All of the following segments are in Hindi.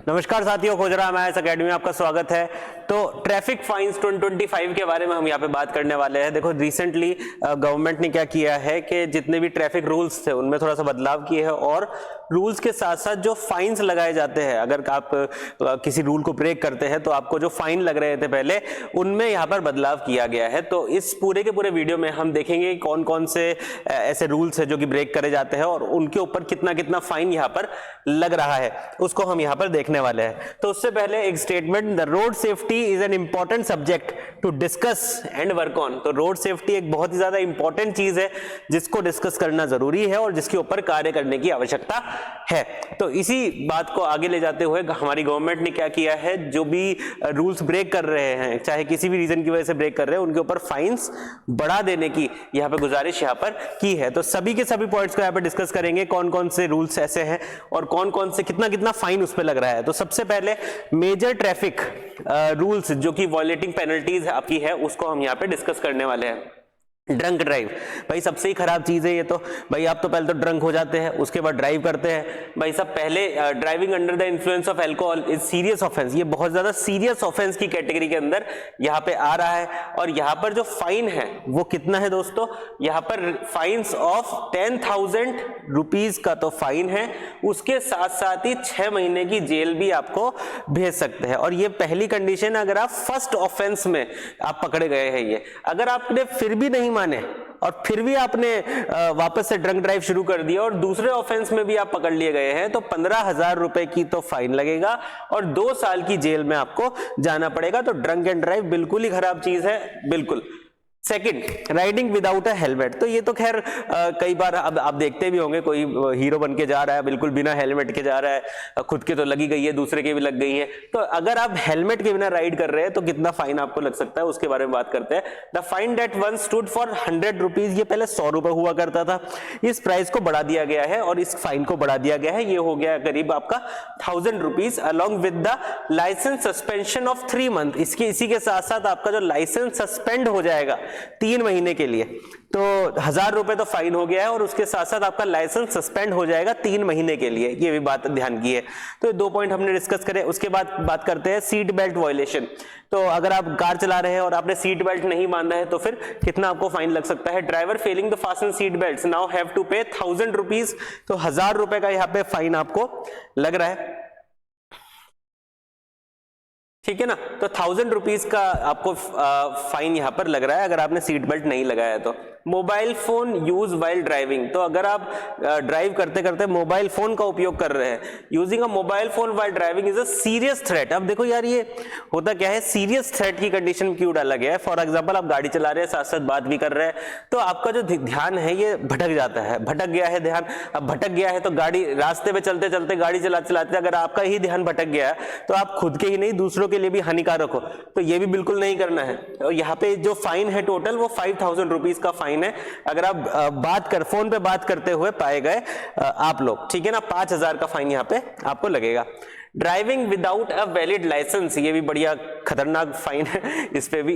नमस्कार साथियों, खोजराम आईएएस अकेडमी में आपका स्वागत है। तो ट्रैफिक फाइन्स 2025 के बारे में हम यहाँ पे बात करने वाले हैं। देखो रिसेंटली गवर्नमेंट ने क्या किया है कि जितने भी ट्रैफिक रूल्स थे उनमें थोड़ा सा बदलाव किए हैं और रूल्स के साथ साथ जो फाइन्स लगाए जाते हैं, अगर आप किसी रूल को ब्रेक करते हैं तो आपको जो फाइन लग रहे थे पहले, उनमें यहाँ पर बदलाव किया गया है। तो इस पूरे के पूरे वीडियो में हम देखेंगे कौन कौन से ऐसे रूल्स है जो कि ब्रेक करे जाते हैं और उनके ऊपर कितना कितना फाइन यहाँ पर लग रहा है, उसको हम यहाँ पर देखने वाले हैं। तो उससे पहले एक statement, the road safety is an important subject to discuss and work on. तो रोड सेफ्टी एक बहुत ही ज्यादा इंपॉर्टेंट चीज है जिसको डिस्कस करना जरूरी है और जिसके ऊपर कार्य करने की आवश्यकता है। तो इसी बात को आगे ले जाते हुए हमारी गवर्नमेंट ने क्या किया है, जो भी रूल्स ब्रेक कर रहे हैं, चाहे किसी भी रीजन की वजह से ब्रेक कर रहे हैं, उनके ऊपर फाइन्स बढ़ा देने की यहाँ पे गुजारिश यहाँ पर की है। तो सभी के सभी पॉइंट्स को यहाँ पे डिस्कस करेंगे, कौन कौन से रूल्स ऐसे हैं और कौन कौन से कितना कितना फाइन उस पर लग रहा है। तो सबसे पहले मेजर ट्रैफिक रूल्स जो कि वॉयलेटिंग पेनल्टीज आपकी है, उसको हम यहाँ पे डिस्कस करने वाले हैं। ड्रंक ड्राइव, भाई सबसे ही खराब चीज है ये तो। भाई आप तो पहले तो ड्रंक हो जाते हैं, उसके बाद ड्राइव करते हैं। भाई सब पहले driving under the influence of alcohol is serious offence, ये बहुत ज्यादा सीरियस ऑफेंस की कैटेगरी के अंदर यहाँ पे आ रहा है। और यहाँ पर जो फाइन है वो कितना है दोस्तों, यहाँ पर फाइन्स ऑफ 10,000 रुपीज का तो फाइन है, उसके साथ साथ ही 6 महीने की जेल भी आपको भेज सकते हैं। और ये पहली कंडीशन है अगर आप फर्स्ट ऑफेंस में आप पकड़े गए हैं। ये अगर आपने फिर भी नहीं माने और फिर भी आपने वापस से ड्रंक ड्राइव शुरू कर दिया और दूसरे ऑफेंस में भी आप पकड़ लिए गए हैं, तो 15,000 रुपए की तो फाइन लगेगा और 2 साल की जेल में आपको जाना पड़ेगा। तो ड्रंक एंड ड्राइव बिल्कुल ही खराब चीज है, बिल्कुल। Second, riding without a helmet. तो ये तो खैर कई बार अब आप देखते भी होंगे, कोई हीरो बन के जा रहा है बिल्कुल बिना हेलमेट के जा रहा है, खुद के तो लगी गई है, दूसरे के भी लग गई है। तो अगर आप हेलमेट के बिना राइड कर रहे हैं तो कितना फाइन आपको लग सकता है, उसके बारे में बात करते हैं। The fine that one stood for 100 rupees, ये पहले 100 रुपए हुआ करता था, इस प्राइस को बढ़ा दिया गया है और इस फाइन को बढ़ा दिया गया है। ये हो गया करीब आपका 1000 rupees along with the licence suspension of 3 month. इसी के साथ साथ आपका जो लाइसेंस सस्पेंड हो जाएगा 3 महीने के लिए, तो 1000 रुपए तो फाइन हो गया है और उसके साथ साथ आपका लाइसेंस सस्पेंड हो जाएगा 3 महीने के लिए। ये भी बात ध्यान की है। तो 2 पॉइंट हमने डिस्कस करे। उसके बाद बात करते हैं सीट बेल्ट वायलेशन। तो अगर आप कार चला रहे हैं और आपने सीट बेल्ट नहीं बांधा है तो फिर कितना आपको फाइन लग सकता है। Driver failing the fasten seat belt now have to pay 1000 rupees, तो 1000 रुपए का यहाँ पे फाइन आपको लग रहा है, ठीक है ना। तो 1000 रुपीज का आपको फाइन यहां पर लग रहा है अगर आपने सीट बेल्ट नहीं लगाया तो। Mobile phone use while driving, तो अगर आप ड्राइव करते करते मोबाइल फोन का उपयोग कर रहे हैं, using a mobile phone while driving is a serious threat. अब देखो यार, ये होता क्या है, सीरियस थ्रेट की कंडीशन क्यों डाला गया है। फॉर एग्जांपल आप गाड़ी चला रहे हैं, साथ साथ बात भी कर रहे हैं, तो आपका जो ध्यान है ये भटक जाता है, भटक गया है ध्यान। अब भटक गया है तो गाड़ी रास्ते पे चलते चलते गाड़ी चलाते अगर आपका ही ध्यान भटक गया है तो आप खुद के ही नहीं दूसरों के लिए भी हानिकारक हो, तो ये भी बिल्कुल नहीं करना है। और यहाँ पे जो फाइन है टोटल वो 5000 रुपीज का फाइन है अगर आप फोन पे बात करते हुए पाए गए आप लोग, ठीक है ना। 5000 का फाइन यहाँ पे आपको लगेगा। Driving without a valid licence, ये भी बढ़िया खतरनाक फाइन है इस पे भी।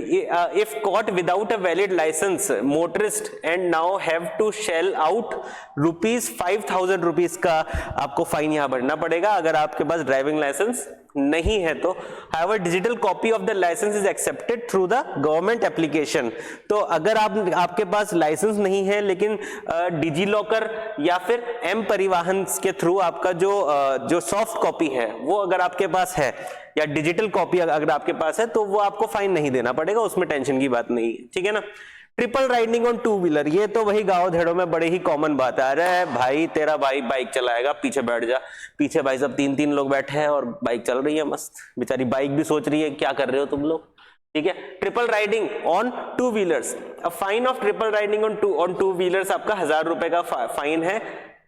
If caught without a valid licence motorist and now have to shell out ₹5000 rupees का आपको फाइन यहाँ भरना पड़ेगा अगर आपके पास ड्राइविंग लाइसेंस नहीं है तो। However digital copy of the licence is accepted through the government application. तो अगर आपके पास लाइसेंस नहीं है लेकिन डिजी लॉकर या फिर एम परिवहन के थ्रू आपका जो सॉफ्ट कॉपी है वो अगर आपके पास है या डिजिटल कॉपी अगर आपके पास है तो वो आपको फाइन नहीं देना पड़ेगा, उसमें टेंशन की बात नहीं है, ठीक है ना। ट्रिपल राइडिंग ऑन 2 व्हीलर, ये तो वही गांव धेड़ों में बड़े ही कॉमन बात है। अरे भाई तेरा भाई बाइक चलाएगा, पीछे बैठ जा, पीछे भाई सब 3-3 लोग बैठे हैं और बाइक चल रही है मस्त, बेचारी बाइक भी सोच रही है क्या कर रहे हो तुम लोग, ठीक है। Triple riding on 2 wheelers, a fine of triple riding on 2 wheelers आपका 1000 रुपए का फाइन है।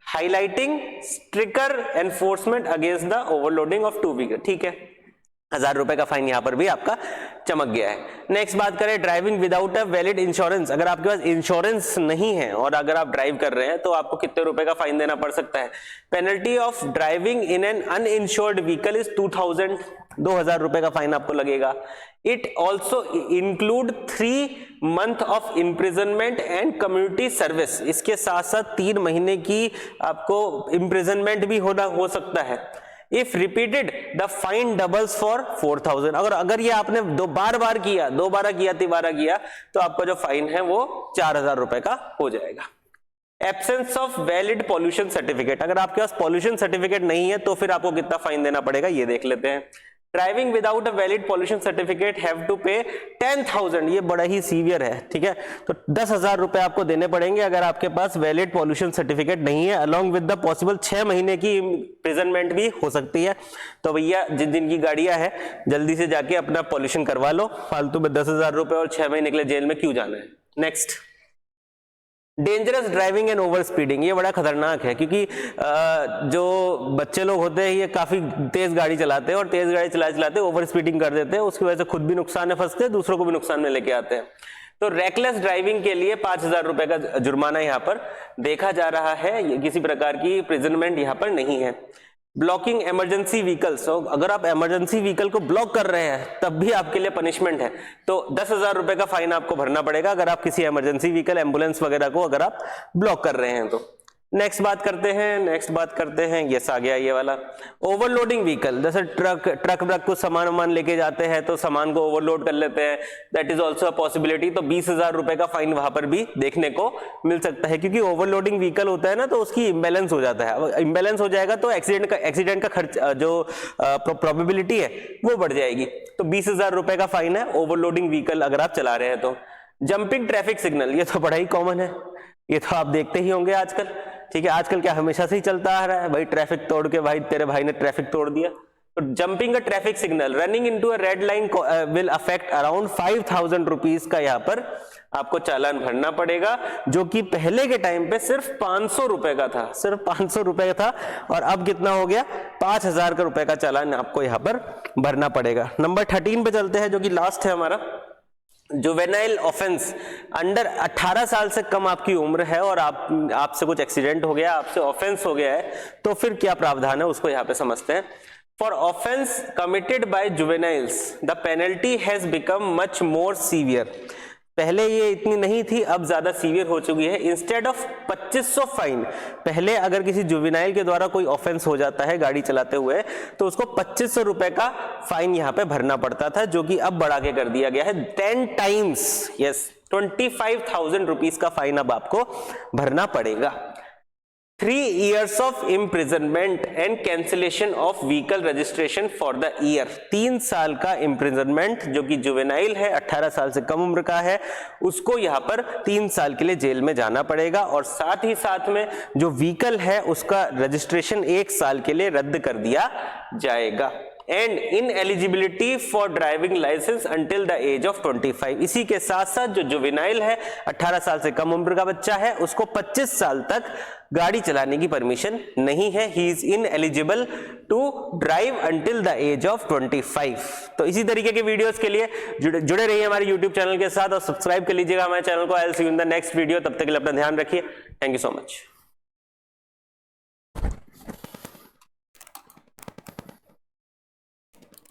Highlighting stricter enforcement against the overloading of 2 wheeler, ठीक है। 1000 रुपए का फाइन यहां पर भी आपका चमक गया है। नेक्स्ट बात करें driving without a valid insurance. अगर आपके पास इंश्योरेंस नहीं है और अगर आप ड्राइव कर रहे हैं तो आपको कितने रुपए का फाइन देना पड़ सकता है। Penalty of driving in an uninsured vehicle is 2000 रुपए का फाइन आपको लगेगा। It also include 3 month of imprisonment and community service. इसके साथ साथ 3 महीने की आपको इम्प्रिजनमेंट भी हो सकता है। If repeated the fine doubles for 4000। अगर ये आपने दो बार किया, तिबारा किया, तो आपका जो फाइन है वो 4000 रुपए का हो जाएगा। Absence of valid pollution certificate, अगर आपके पास पॉल्यूशन सर्टिफिकेट नहीं है तो फिर आपको कितना फाइन देना पड़ेगा ये देख लेते हैं। Driving without a valid pollution certificate have to pay 10,000, ये बड़ा ही सीवियर है, ठीक है। तो 10,000 रुपए आपको देने पड़ेंगे अगर आपके पास वैलिड पॉल्यूशन सर्टिफिकेट नहीं है, अलॉन्ग विद द पॉसिबल 6 महीने की इम्प्रिजनमेंट भी हो सकती है। तो भैया जिनकी गाड़ियां है जल्दी से जाके अपना पॉल्यूशन करवा लो, फालतू में 10,000 रुपए और 6 महीने के लिए जेल में क्यों जाना है। Next, dangerous driving and over speeding, ये बड़ा खतरनाक है क्योंकि जो बच्चे लोग होते हैं ये काफी तेज गाड़ी चलाते हैं और तेज गाड़ी चलाते ओवर स्पीडिंग कर देते हैं, उसकी वजह से खुद भी नुकसान में फंसते हैं, दूसरों को भी नुकसान में लेके आते हैं। तो रेकलेस ड्राइविंग के लिए 5,000 रुपए का जुर्माना यहाँ पर देखा जा रहा है, किसी प्रकार की इम्प्रिजनमेंट यहाँ पर नहीं है। ब्लॉकिंग इमरजेंसी व्हीकल्स, अगर आप इमरजेंसी व्हीकल को ब्लॉक कर रहे हैं तब भी आपके लिए पनिशमेंट है, तो 10,000 रुपए का फाइन आपको भरना पड़ेगा अगर आप किसी इमरजेंसी व्हीकल, एम्बुलेंस वगैरह को अगर आप ब्लॉक कर रहे हैं तो। नेक्स्ट बात करते हैं, यस आ गया ये वाला, ओवरलोडिंग व्हीकल, जैसे ट्रक कुछ सामान लेके जाते हैं तो सामान को ओवरलोड कर लेते हैं, that is also a possibility. तो 20,000 रुपए का फाइन वहां पर भी देखने को मिल सकता है, क्योंकि ओवरलोडिंग व्हीकल होता है ना तो उसकी इम्बैलेंस हो जाता है, इम्बैलेंस हो जाएगा तो एक्सीडेंट का खर्च जो प्रोबेबिलिटी है वो बढ़ जाएगी। तो 20,000 रुपए का फाइन है ओवरलोडिंग व्हीकल अगर आप चला रहे हैं तो। जंपिंग ट्रैफिक सिग्नल, ये तो बड़ा ही कॉमन है, ये तो आप देखते ही होंगे आजकल, ठीक है। आजकल क्या हमेशा से ही चलता आ रहा है भाई, ट्रैफिक तोड़ के भाई तेरे भाई ने ट्रैफिक तोड़ दिया। तो jumping a traffic signal, running into a red line will affect around 5,000 rupees का यहाँ पर आपको चालान भरना पड़ेगा, जो कि पहले के टाइम पे सिर्फ 500 रुपए का था, सिर्फ 500 रुपए का था, और अब कितना हो गया 5,000 रुपए का चालान आपको यहाँ पर भरना पड़ेगा। नंबर 13 पे चलते हैं जो कि लास्ट है हमारा, जुवेनाइल ऑफेंस, अंडर 18 साल से कम आपकी उम्र है और आपसे कुछ एक्सीडेंट हो गया, आपसे ऑफेंस हो गया है, तो फिर क्या प्रावधान है उसको यहाँ पे समझते हैं। For offence committed by juveniles the penalty has become much more severe, पहले ये इतनी नहीं थी, अब ज्यादा सीवियर हो चुकी है। इंस्टेड ऑफ 2500 फाइन, पहले अगर किसी जुवेनाइल के द्वारा कोई ऑफेंस हो जाता है गाड़ी चलाते हुए तो उसको 2500 रुपए का फाइन यहाँ पे भरना पड़ता था, जो कि अब बढ़ा के कर दिया गया है 10 टाइम्स, यस 25,000 रुपीज का फाइन अब आपको भरना पड़ेगा। 3 years of imprisonment and cancellation of vehicle registration for the year, 3 साल का इम्प्रिजनमेंट, जो कि जुवेनाइल है 18 साल से कम उम्र का है, उसको यहाँ पर 3 साल के लिए जेल में जाना पड़ेगा, और साथ ही साथ में जो व्हीकल है उसका रजिस्ट्रेशन 1 साल के लिए रद्द कर दिया जाएगा। And ineligibility for driving licence until the age of 25, इसी के साथ साथ जो जुवेनाइल है 18 साल से कम उम्र का बच्चा है उसको 25 साल तक गाड़ी चलाने की परमिशन नहीं है, he is ineligible to drive until the age of 25। तो इसी तरीके के वीडियोस के लिए जुड़े रहिए हमारे यूट्यूब चैनल के साथ और सब्सक्राइब कर लीजिएगा हमारे चैनल को। I will see you in the next video, तब तक के लिए अपना ध्यान रखिए, थैंक यू सो मच।